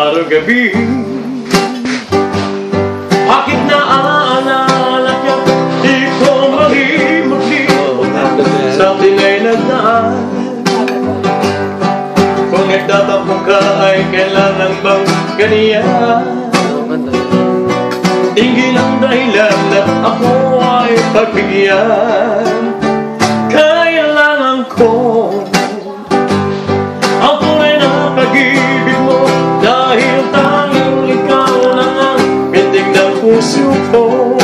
araw gabi. Bakit naaalala ka? Di ko malimutin sa atin ay nagdaan. Kung nagtatapos ka ay kailangan bang ganyan? Tingin ang dahilan na ako ay pagbigyan. Kailangan ko ang tunay na pag-ibig mo, dahil tanging ikaw na ang pintig ng puso ko.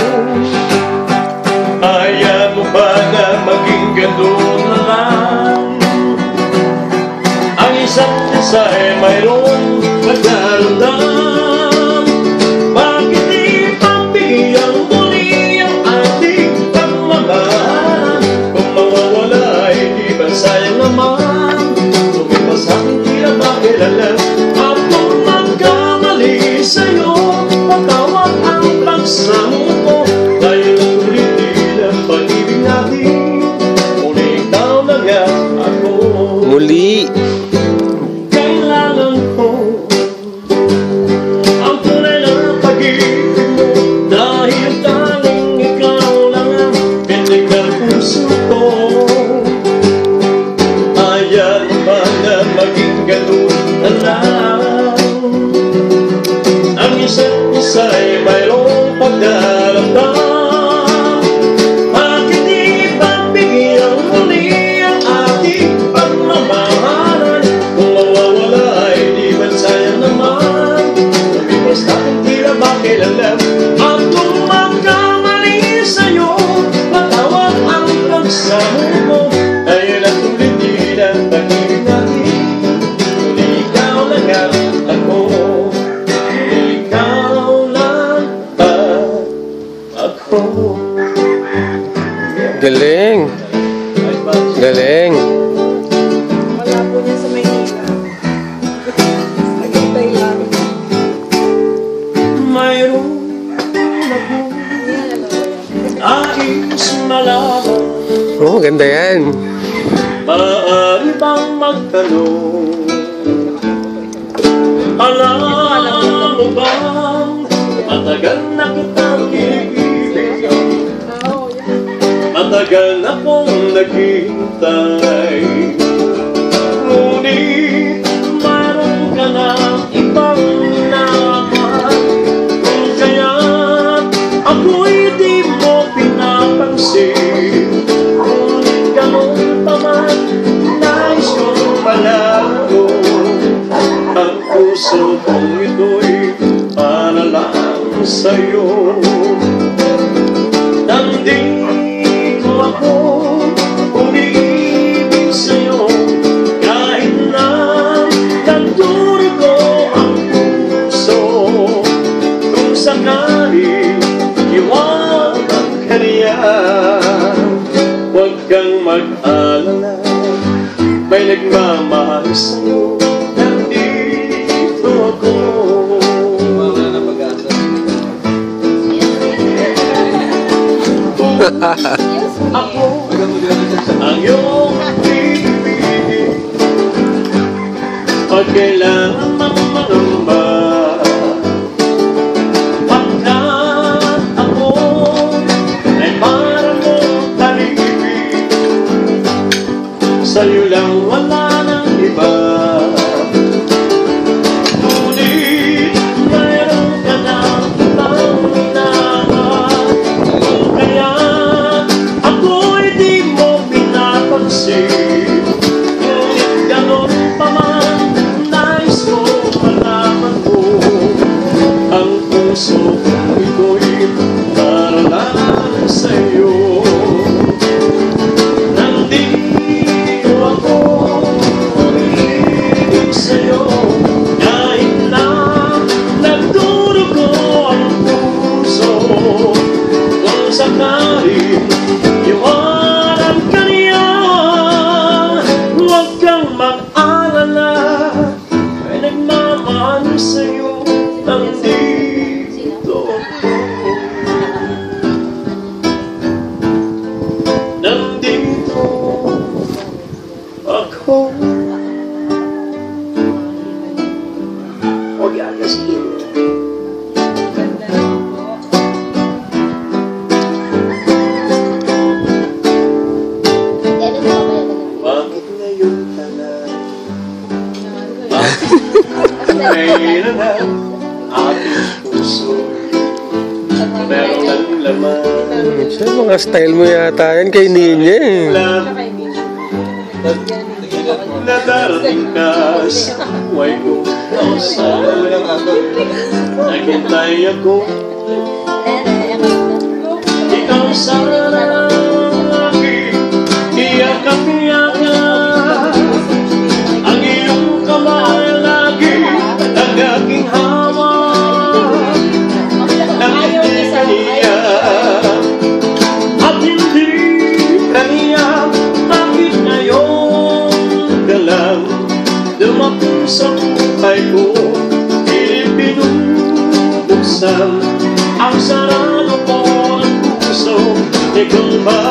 Ayaw mo ba na maging gano'n na lang? Ang isa't isa ay mayroong pagdaramdam. At kung magkamali sa'yo, patawad ang pagsamo ko, dahil ulit-ulit ang pag-ibig natin. Muli ikaw na nga ako. Muli. Kailangan ko ang tunay na pag-ibig mo, dahil tanging ikaw lang ang pintig ng puso ko. Ayaw ba na maging ganun? Ang isa't isa ay mayroong pagdaramdam. Bakit di pagbigyan muli ang ating pagmamahalan? Kung mawawala ay di ba sayang naman? Lumipas natin tila ba kailangan? At kung magkamali sa'yo, patawad ang pagsamo mo, dahil at ulit din ang pag-ibig natin. Galing. Galing. Wala po niya sa Maynila. Nagintay lang. Mayroon ayos malaman. Oh, ganda yan. Maaari bang magtanong? Alam mo bang matagal na kitang ibig? Matagal na kong naghihintay, ngunit mayroon ka na ibang naman. Kung kaya't ako'y di mo pinapansin, ngunit ganun pa man nais kong malago. Ang puso kong ito'y para lang sa'yo. Nandito ako, umibig sa'yo, kahit na nagdurugo ang puso. Kung sakali iwanan ka niya, huwag kang mag-alala, may nagmamahal sa'yo. Nandito ako. Ako ang iyong ibig, pag kailangan mamaramba. Pagkat ako ay parang mong talibig, sa'yo lang wala nang iba. Ngunit mayroon ka ng ibang naman, kaya ako'y di mo pinapansin. Ngunit ganon pa man, nais ko malaman ko, ang puso ko'y para lang sa'yo. Nandito ako, umibig sa'yo, kahit na nagdurugo ang puso. Kung sakali iwanan ka niya, huwag kang mag-alala, may nagmamahal sa'yo. Nandito ako, nandito ako. Ganda rin po. Bakit ngayon ka na? Ngayon na ating puso meron ng laman. Siya, mga style mo yata yan kay Ninya eh. Lang na darating ka sa buhay ko. Naghintay ako. Ikaw sana aking iyak-iyakan. Ang iyong kamay lagi ang aking hawak. Nang hindi kaniya at hindi kaniya, bakit ngayon ka lang dumating sa buhay ko? Pilit binubuksan ang sarado ko ng puso. Ikaw ba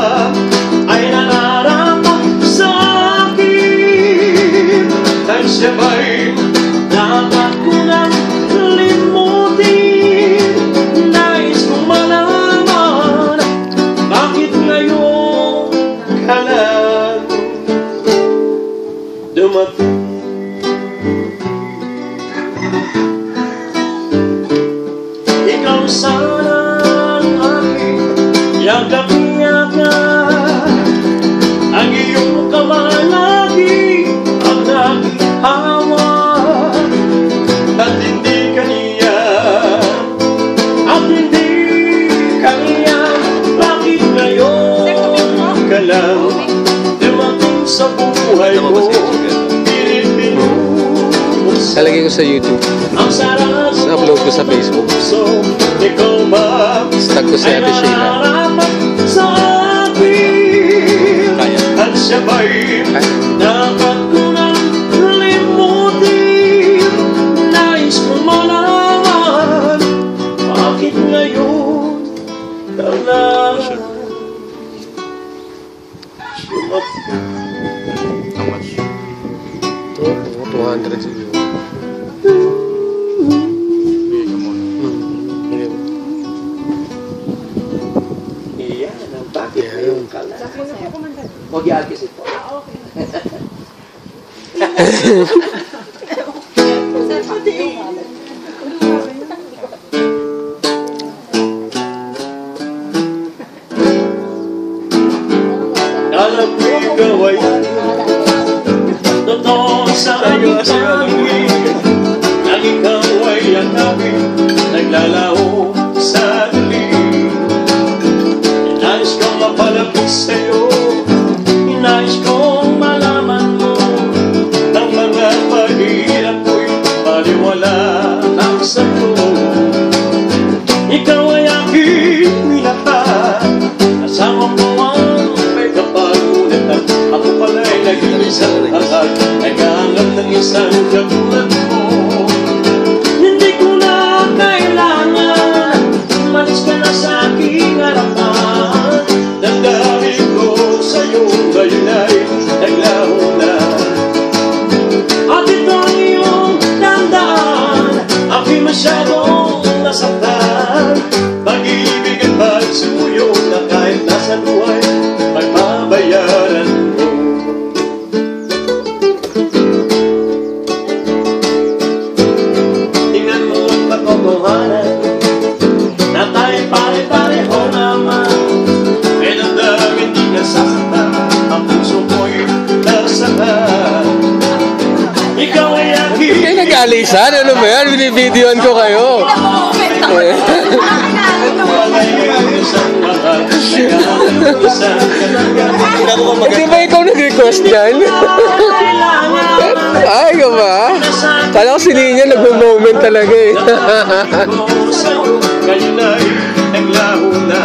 ay nararapat sa akin? Dahil siya ba'y dapat ko nang limutin? Nais kong malaman bakit ngayon ka lang dumating. Ikaw sana ang aking yagap-yagap. Ang iyong kamay lagi ang aking hawak. At hindi kaniya, at hindi kaniya, bakit ngayon ka lang dumating sa buhay ko? Pilit binubuksan Talagay ko sa YouTube. ang sarap Upload ko sa Facebook. puso. Ikaw ba Tag ko si ay Ate Sheila. nararapat sa akin? At siya ba'y dapat ko nang limutin? Nais kong malaman bakit ngayon ka lang dumating. Oh, 200 siguro. Iyan ang bakit ngayon ka lang. Huwag i-alkis ito. Alam ko ikaw ay totoo sa aking pangingin. Nang ikaw ay yakapin, naglalaho sa dilim. Inais kong mapalapit sa'yo, inais kong malaman mo ang mga pag-iirap ko'y paliwala ng sayo. Ikaw ay aking minahal, kasama mo ang may kapagulitan. Ako pala'y naging isang akal, naghahanap ng isang katulad mo. Hindi ko na kailangan umalis ka na sa aking harapan. Damdamin ko sa'yo ngayon ay naglaho na. At ito ang iyong tandaan, ako'y masyadong nasaktan. Pag-ibig at pagsuyo na kahit nasa buhay pagbabayaran mo. Tingnan mo ang katotohanan na tayo pare-pareho naman. May damdamin di nasasaktan, ang puso ko'y nasaktan. Ikaw ay aking Kayo nag-alisan? Ano ba yan? Binibidyoan ko kayo. Hindi ba ikaw nag-request yan? Ay, ka ba? Kala ko si Ninya nag-moment talaga eh. Ngayon ay naglaho na.